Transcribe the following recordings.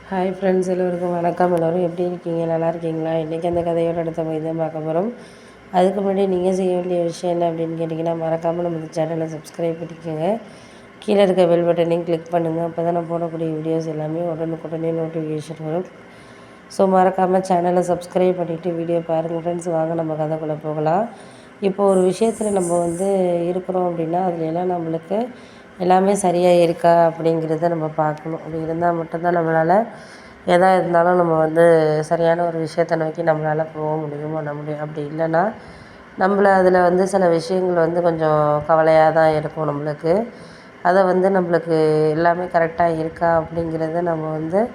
Hi friends, எல்லோருக்கும் வணக்கம். எல்லோரும் எப்படி இருக்கீங்க? நல்லா இருக்கீங்களா? இன்றைக்கி அந்த கதையோட அடுத்த பகுதி தான் பார்க்க போகிறோம். அதுக்கு முன்னாடி நீங்கள் செய்ய வேண்டிய விஷயம் என்ன அப்படின்னு கேட்டிங்கன்னா, மறக்காமல் நம்ம சேனலை சப்ஸ்கிரைப் பண்ணிக்கோங்க. கீழே இருக்க பெல் பட்டனையும் கிளிக் பண்ணுங்கள். அப்போ தான் நான் போடக்கூடிய வீடியோஸ் எல்லாமே உடனுக்குடனே நோட்டிஃபிகேஷன் வரும். ஸோ மறக்காமல் சேனலை சப்ஸ்கிரைப் பண்ணிவிட்டு வீடியோ பாருங்கள் ஃப்ரெண்ட்ஸ். வாங்க நம்ம கதைக்குள்ளே போகலாம். இப்போ ஒரு விஷயத்தில் நம்ம இருக்கிறோம் அப்படின்னா, அதுல எல்லாம் நம்மளுக்கு எல்லாமே சரியாக இருக்கா அப்படிங்கிறத நம்ம பார்க்கணும். அப்படி இருந்தால் மட்டும்தான் நம்மளால் எதா இருந்தாலும் நம்ம சரியான ஒரு விஷயத்தை நோக்கி நம்மளால் போக முடியும், பண்ண முடியும். அப்படி இல்லைன்னா நம்மள அதில் சில விஷயங்கள் கொஞ்சம் கவலையாக தான் இருக்கும் நம்மளுக்கு. அதை நம்மளுக்கு எல்லாமே கரெக்டாக இருக்கா அப்படிங்கிறத நம்ம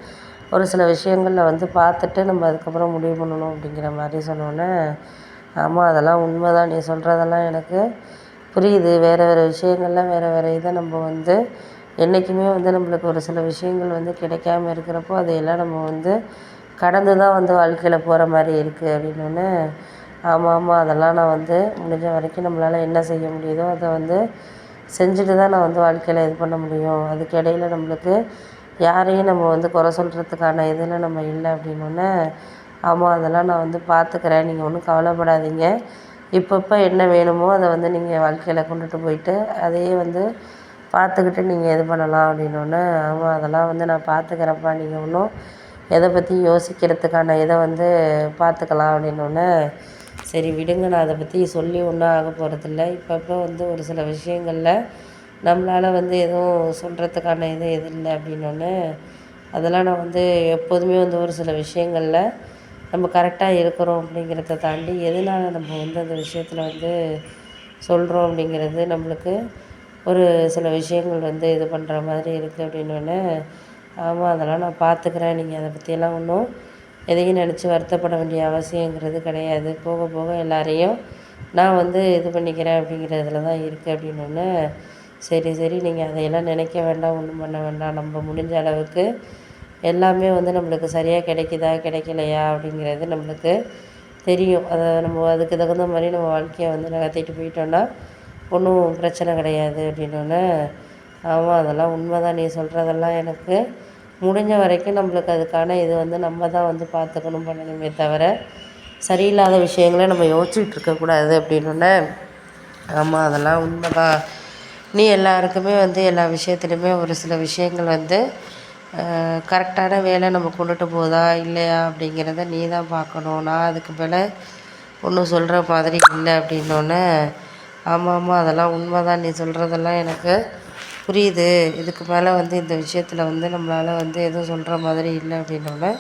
ஒரு சில விஷயங்களில் பார்த்துட்டு நம்ம அதுக்கப்புறம் முடிவு பண்ணணும் அப்படிங்கிற மாதிரி சொன்னோன்னே, ஆமாம் அதெல்லாம் உண்மை தான், நீ சொல்கிறதெல்லாம் எனக்கு புரியுது. வேறு வேறு விஷயங்கள்லாம் வேறு வேறு இதை நம்ம என்றைக்குமே நம்மளுக்கு ஒரு சில விஷயங்கள் கிடைக்காம இருக்கிறப்போ அதையெல்லாம் நம்ம கடந்து தான் வாழ்க்கையில் போகிற மாதிரி இருக்குது அப்படின்னோடனே, ஆமாம் ஆமாம் அதெல்லாம் நான் முடிஞ்ச வரைக்கும் நம்மளால் என்ன செய்ய முடியுதோ அதை செஞ்சுட்டு தான் நான் வாழ்க்கையில் இது பண்ண முடியும். அதுக்கு இடையில நம்மளுக்கு யாரையும் நம்ம குறை சொல்கிறதுக்கான இதில் நம்ம இல்லை அப்படின்னோடனே, ஆமாம் அதெல்லாம் நான் பார்த்துக்கிறேன், நீங்கள் ஒன்றும் கவலைப்படாதீங்க. இப்பப்போ என்ன வேணுமோ அதை நீங்கள் வாழ்க்கையில் கொண்டுட்டு போயிட்டு அதையே பார்த்துக்கிட்டு நீங்கள் இது பண்ணலாம் அப்படின்னோடனே, ஆமாம் அதெல்லாம் நான் பார்த்துக்கிறேன்ப்பா, நீங்கள் ஒன்றும் எதை பற்றி யோசிக்கிறதுக்கான இதை பார்த்துக்கலாம் அப்படின்னோடனே, சரி விடுங்க, நான் அதை பற்றி சொல்லி ஒன்றும் ஆக போகிறதில்ல. இப்பப்போ ஒரு சில விஷயங்களில் நம்மளால் எதுவும் சொல்கிறதுக்கான இது இல்லை அப்படின்னோடனே, அதெல்லாம் நான் எப்போதுமே ஒரு சில விஷயங்களில் நம்ம கரெக்டாக இருக்கிறோம் அப்படிங்கிறத தாண்டி எதனால் நம்ம அந்த விஷயத்தில் சொல்கிறோம் அப்படிங்கிறது நம்மளுக்கு ஒரு சில விஷயங்கள் இது பண்ணுற மாதிரி இருக்குது அப்படின்னோடனே, ஆமாம் அதெல்லாம் நான் பார்த்துக்கிறேன், நீங்கள் அதை பற்றியெல்லாம் ஒன்றும் எதையும் நினச்சி வருத்தப்பட வேண்டிய அவசியங்கிறது கிடையாது. போக போக எல்லாரையும் நான் இது பண்ணிக்கிறேன் அப்படிங்கிறதுல தான் இருக்குது அப்படின்னோடனே, சரி சரி நீங்கள் அதையெல்லாம் நினைக்க வேண்டாம், ஒன்றும் பண்ண வேண்டாம். நம்ம முடிஞ்ச அளவுக்கு எல்லாமே நம்மளுக்கு சரியாக கிடைக்குதா கிடைக்கலையா அப்படிங்கிறது நம்மளுக்கு தெரியும். அதை நம்ம அதுக்கு தகுந்த மாதிரி நம்ம வாழ்க்கையை நகர்த்திட்டு போயிட்டோன்னா ஒன்றும் பிரச்சனை கிடையாது அப்படின்னோடனே, ஆமாம் அதெல்லாம் உண்மை தான், நீ சொல்கிறதெல்லாம் எனக்கு முடிஞ்ச வரைக்கும் நம்மளுக்கு அதுக்கான இது நம்ம தான் பார்த்துக்கணும், பண்ணணுமே தவிர சரியில்லாத விஷயங்களை நம்ம யோசிச்சுட்டு இருக்கக்கூடாது அப்படின்னோடனே, ஆமாம் அதெல்லாம் உண்மை தான், நீ எல்லாருக்குமே எல்லா விஷயத்துலையுமே ஒரு சில விஷயங்கள் கரெக்டான வேலை நம்ம கொண்டுட்டு போதா இல்லையா அப்படிங்கிறத நீ தான் பார்க்கணும். நான் அதுக்கு மேலே ஒன்றும் சொல்கிற மாதிரி இல்லை அப்படின்னோடனே, ஆமாம் ஆமாம் அதெல்லாம் உண்மை தான், நீ சொல்கிறதெல்லாம் எனக்கு புரியுது. இதுக்கு மேலே இந்த விஷயத்தில் நம்மளால் எதுவும் சொல்கிற மாதிரி இல்லை அப்படின்னோடனே,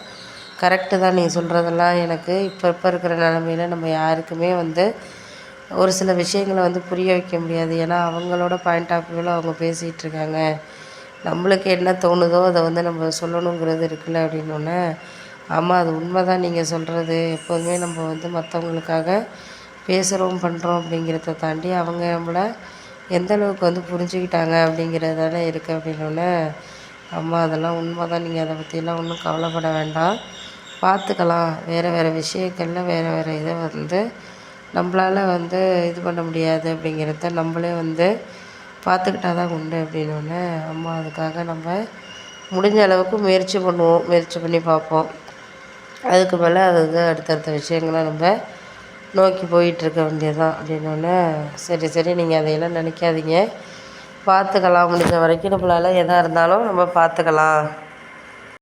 கரெக்டு தான், நீ சொல்கிறதெல்லாம் எனக்கு இப்போ இருக்கிற நிலமையில நம்ம யாருக்குமே ஒரு சில விஷயங்களை புரிய வைக்க முடியாது. ஏன்னா அவங்களோட பாயிண்ட் ஆஃப் வியூவில் அவங்க பேசிகிட்டு இருக்காங்க. நம்மளுக்கு என்ன தோணுதோ அதை நம்ம சொல்லணுங்கிறது இருக்குல்ல அப்படின்னோடனே, ஆமாம் அது உண்மை தான் நீங்கள் சொல்கிறது. எப்போதுமே நம்ம மற்றவங்களுக்காக பேசுகிறோம் பண்ணுறோம் அப்படிங்கிறத தாண்டி அவங்க நம்மளை எந்த அளவுக்கு புரிஞ்சுக்கிட்டாங்க அப்படிங்கிறதால இருக்குது அப்படின்னோடனே, ஆமாம் அதெல்லாம் உண்மை தான், நீங்கள் அதை பற்றியெல்லாம் ஒன்றும் கவலைப்பட வேண்டாம், பார்த்துக்கலாம். வேறு வேறு விஷயங்களில் வேறு வேறு இதை நம்மளால் இது பண்ண முடியாது அப்படிங்கிறத நம்மளே பார்த்துக்கிட்டா தான் உண்டு அப்படின்னோடனே, அம்மா அதுக்காக நம்ம முடிஞ்ச அளவுக்கு முயற்சி பண்ணுவோம், முயற்சி பண்ணி பார்ப்போம். அதுக்கு மேலே அது அடுத்தடுத்த விஷயங்களை நம்ம நோக்கி போயிட்டுருக்க வேண்டியது தான் அப்படின்னோடனே, சரி சரி நீங்கள் அதையெல்லாம் நினைக்காதீங்க, பார்த்துக்கலாம். முடிஞ்ச வரைக்கும் நம்மளால் எதாக இருந்தாலும் நம்ம பார்த்துக்கலாம்.